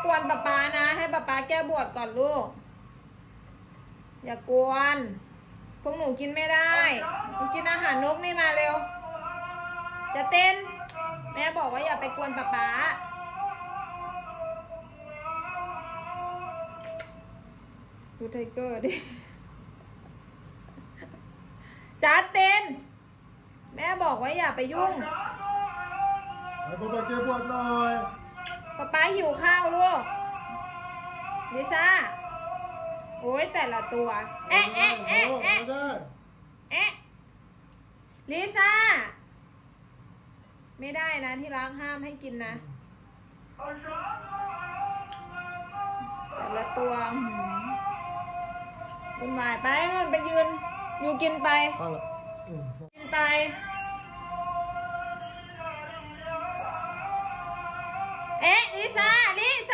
กวนป๊าป๊านะให้ป๊าป๊าแก้บวชก่อนลูกอย่ากวนพวกหนูกินไม่ได้หนูกินอาหารนกนี่มาเร็วจะเต้นแม่บอกว่าอย่าไปกวนป๊าป๊าดูไทเกอร์ดิจัดเต้นแม่บอกว่าอย่าไปยุ่งให้ป๊าป๊าแก้บวชหน่อยป๊าป๊าหิวข้าวลูกลิซ่าโอ้ยแต่ละตัวเอ๊ะเอ๊ะเอ๊ะเอ๊ะเอ๊ะลิซ่าไม่ได้นะที่ร้านห้ามให้กินนะแต่ละตัวคุณหมายไปนู่นไปยืนอยู่กินไปกินไปเอ๊ะลิซ่าลิซ่า